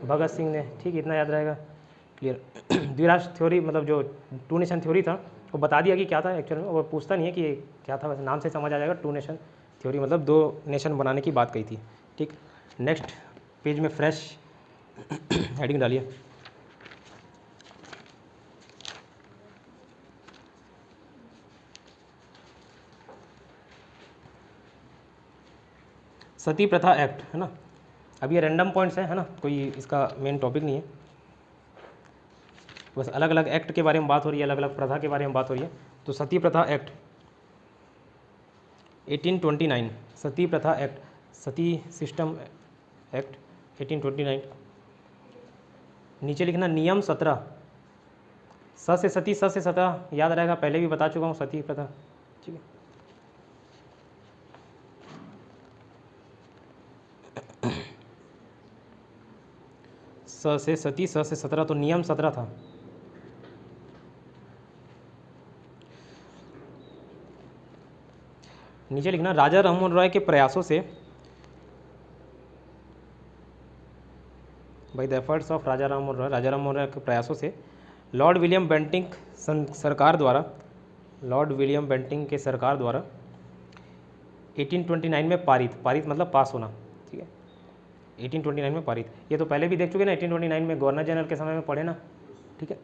भगत सिंह ने। ठीक, इतना याद रहेगा, क्लियर। द्विराष्ट्र थ्योरी मतलब जो टू नेशन थ्योरी था वो बता दिया कि क्या था एक्चुअल में, वो पूछता नहीं है कि क्या था, वैसे नाम से समझ आ जाएगा। टू नेशन थ्योरी मतलब दो नेशन बनाने की बात कही थी। ठीक, नेक्स्ट पेज में फ्रेश हेडिंग डालिए। सती प्रथा एक्ट, है ना। अब ये रैंडम पॉइंट्स है ना, कोई इसका मेन टॉपिक नहीं है, बस अलग अलग एक्ट के बारे में बात हो रही है, अलग अलग प्रथा के बारे में बात हो रही है। तो सती प्रथा एक्ट 1829, सती प्रथा एक्ट, सती सिस्टम एक्ट 1829। नीचे लिखना नियम 17, स से सती, स से सतह याद रहेगा, पहले भी बता चुका हूँ सती प्रथा, ठीक है। स से सती, स से 17, तो नियम 17 था। नीचे लिखना राजा राममोहन रॉय के प्रयासों से, by the efforts of Raja Rammohan Roy, Raja Rammohan Roy के प्रयासों से लॉर्ड विलियम बेंटिंक सरकार द्वारा, लॉर्ड विलियम बेंटिंक के सरकार द्वारा 1829 में पारित मतलब पास होना, ठीक है, 1829 में पारित। ये तो पहले भी देख चुके ना, 1829 में गवर्नर जनरल के समय में पढ़े ना, ठीक है।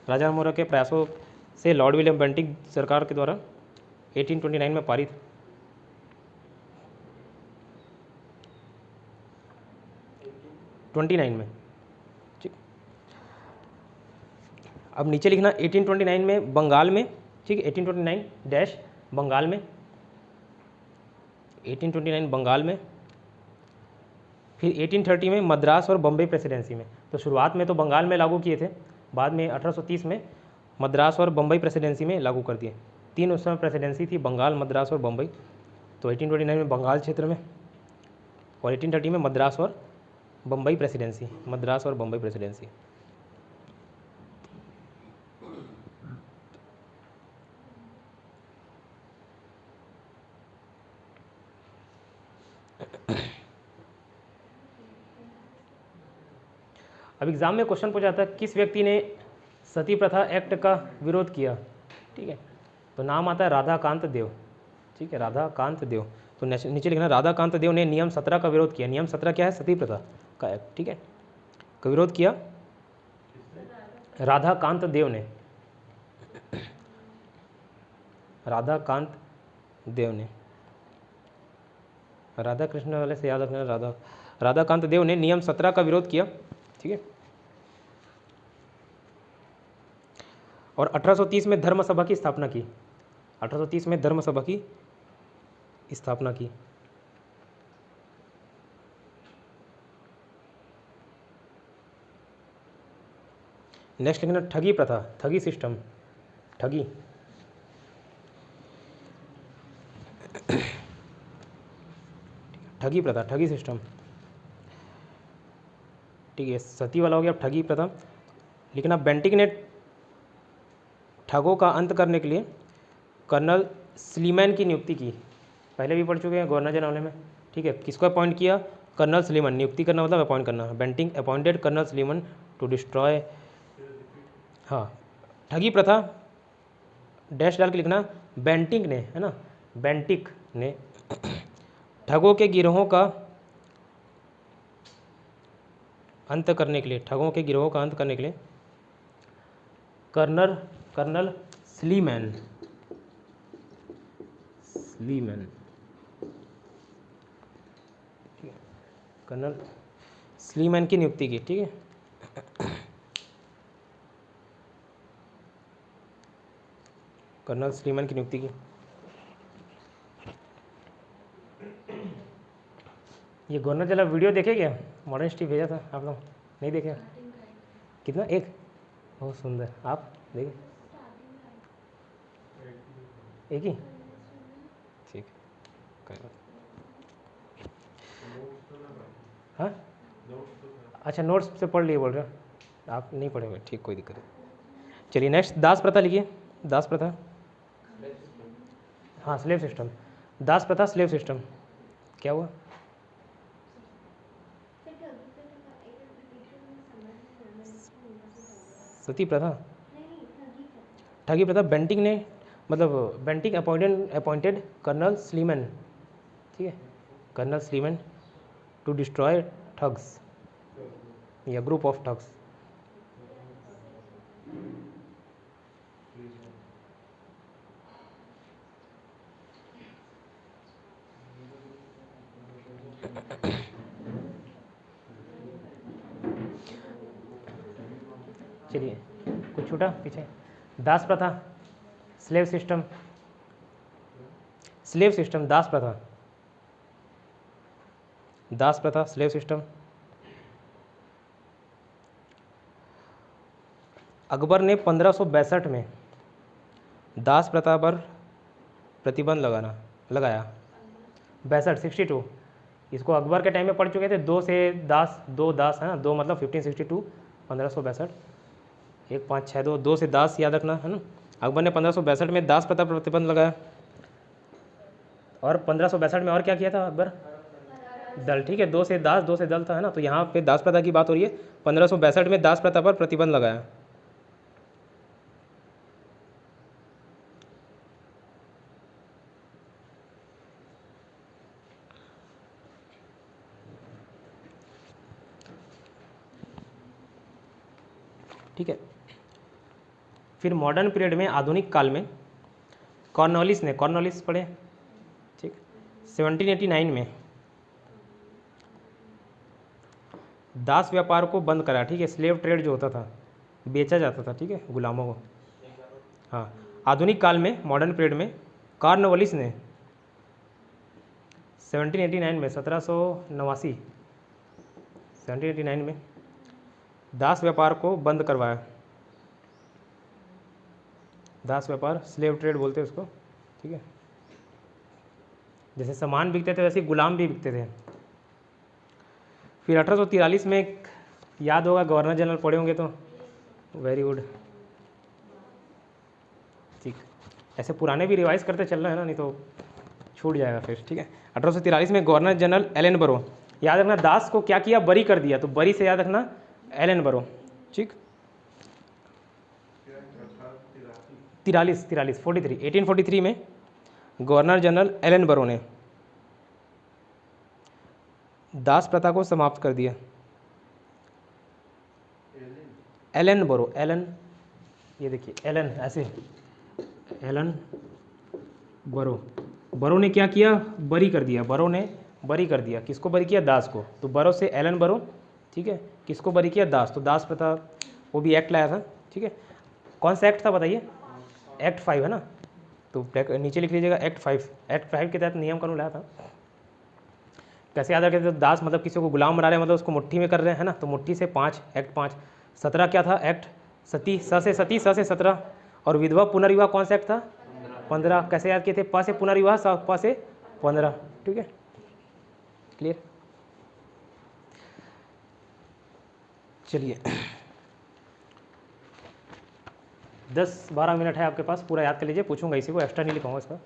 राजा राममोहन रॉय के प्रयासों से लॉर्ड विलियम बेंटिंक सरकार के द्वारा 1829 में पारित। में, ठीक। अब नीचे लिखना 1829 में बंगाल में, ठीक है, 1829 डैश बंगाल में, 1829 बंगाल में, फिर 1830 में मद्रास और बम्बई प्रेसिडेंसी में। तो शुरुआत में तो बंगाल में लागू किए थे, बाद में 1830 में मद्रास और बम्बई प्रेसिडेंसी में लागू कर दिए। 3 उस समय प्रेसिडेंसी थी, बंगाल, मद्रास और बम्बई। तो 1829 में बंगाल क्षेत्र में और 1830 में मद्रास और बम्बई प्रेसिडेंसी, मद्रास और बम्बई प्रेसिडेंसी। अब एग्जाम में क्वेश्चन पूछा जाता है किस व्यक्ति ने सती प्रथा एक्ट का विरोध किया, ठीक है, तो नाम आता है राधाकांत देव, ठीक है, राधाकांत देव। तो नीचे लिखना राधाकांत देव ने नियम 17 का विरोध किया। नियम 17 क्या है? सती प्रथा का एक्ट, ठीक है, का विरोध किया राधाकांत देव ने, राधाकांत देव ने, राधा कृष्ण वाले से याद रखना, राधाकांत देव ने नियम 17 का विरोध किया, ठीक है। और 1830 में धर्म सभा की स्थापना की, 1830 में धर्म सभा की स्थापना की। नेक्स्ट लिखना ठगी प्रथा, ठगी सिस्टम, ठगी, ठगी प्रथा, ठगी सिस्टम, ठीक है। सती वाला हो गया, अब ठगी प्रथा लिखना। बेंटिक ने ठगों का अंत करने के लिए कर्नल स्लीमैन की नियुक्ति की। पहले भी पढ़ चुके हैं गवर्नर जनरल में, ठीक है। किसको अपॉइंट किया? Colonel Sleeman. नियुक्ति करना मतलब अपॉइंट करना। Bentinck appointed colonel Sleeman to destroy, हाँ, ठगी प्रथा डैश डाल के लिखना। बेंटिक ने, है ना, बेंटिक ने ठगों के गिरोहों का अंत करने के लिए, ठगों के गिरोहों का अंत करने के लिए कर्नल स्लीमैन कर्नल स्लीमैन की नियुक्ति की, ठीक है। कर्नल स्लीमैन की नियुक्ति की। ये गवर्नर जनरल वीडियो देखे क्या? मॉडर्न हिस्ट्री भेजा था, आप लोग नहीं देखे? कितना? एक, बहुत सुंदर। आप देखे? एक ही, ठीक, कोई बात। हाँ, अच्छा, नोट्स से पढ़ लिए बोल रहे हो आप? नहीं पढ़े हुए, ठीक, कोई दिक्कत नहीं। चलिए नेक्स्ट, दास प्रथा लिखिए। दास प्रथा, हाँ, स्लेव सिस्टम। दास प्रथा, स्लेव सिस्टम, क्या हुआ? सती प्रथा, ठगी प्रथा। बेंटिक ने, मतलब बेंटिक अपॉइंटेड कर्नल स्लीमैन, ठीक है, colonel Sleeman to destroy thugs या ग्रुप ऑफ ठग्स। चलिए कुछ छूटा पीछे। दास प्रथा, स्लेव सिस्टम, स्लेव सिस्टम, दास प्रथा, दास प्रथा, स्लेव सिस्टम। अकबर ने 1562 में दास प्रथा पर प्रतिबंध लगाया। 62 इसको अकबर के टाइम में पढ़ चुके थे। 2 से दास, 2 दास है ना, 2 मतलब 1562, 1562, 1 5 6 2 से दास याद रखना है ना। अकबर ने 1562 में दास प्रथा पर प्रतिबंध लगाया। और 1562 में और क्या किया था अकबर? दल, ठीक है, 2 से दास 2 से दल था है ना। तो यहाँ पे दास प्रथा की बात हो रही है। 1562 में दास प्रथा पर प्रतिबंध लगाया। ठीक है। फिर मॉडर्न पीरियड में, आधुनिक काल में कॉर्नवालिस ने, कॉर्नवालिस पढ़े, ठीक, 1789 में दास व्यापार को बंद करा। ठीक है, स्लेव ट्रेड जो होता था, बेचा जाता था, ठीक है, गुलामों को। हाँ, आधुनिक काल में, मॉडर्न पीरियड में कॉर्नवालिस ने 1789 में 1789 1789 में दास व्यापार को बंद करवाया। दास व्यापार, स्लेव ट्रेड बोलते हैं उसको, ठीक है। जैसे सामान बिकते थे वैसे गुलाम भी बिकते थे। फिर 1843 में, याद होगा, गवर्नर जनरल पढ़े होंगे तो, वेरी गुड, ठीक। ऐसे पुराने भी रिवाइज करते चलना है ना, नहीं तो छूट जाएगा फिर, ठीक है। 1843 में गवर्नर जनरल एलन बरो, याद रखना, दास को क्या किया? बरी कर दिया। तो बरी से याद रखना एलन बरो, ठीक। 1843 में गवर्नर जनरल एलन बरो ने दास प्रथा को समाप्त कर दिया। एलन बरो, एलन, ये देखिए एलन, ऐसे एलन बरो, बरो ने क्या किया? बरी कर दिया। बरो ने बरी कर दिया। किसको बरी किया? दास को। तो बरो से एलन बरो, ठीक है। किसको बरी किया? दास। तो दास प्रथा, वो भी एक्ट लाया था, ठीक है। कौन सा एक्ट था बताइए? एक्ट 5 है ना, तो नीचे लिख लीजिएगा एक्ट 5। एक्ट 5 के तहत नियम कानून लाया था। कैसे याद रखें? तो दास मतलब किसी को गुलाम बना रहे हैं, मतलब उसको मुट्ठी में कर रहे हैं ना, तो मुट्ठी से 5, एक्ट 5। 17 क्या था? एक्ट सती, स से सती, स से 17। और विधवा पुनर्विवाह कौन सा एक्ट था? 15। कैसे याद किए थे? प से पुनर्विवाह, प से 15, ठीक है, क्लियर। चलिए 10-12 मिनट है आपके पास, पूरा याद कर लीजिए, पूछूंगा इसी को, एक्स्ट्रा नहीं लिखाऊंगा इसका।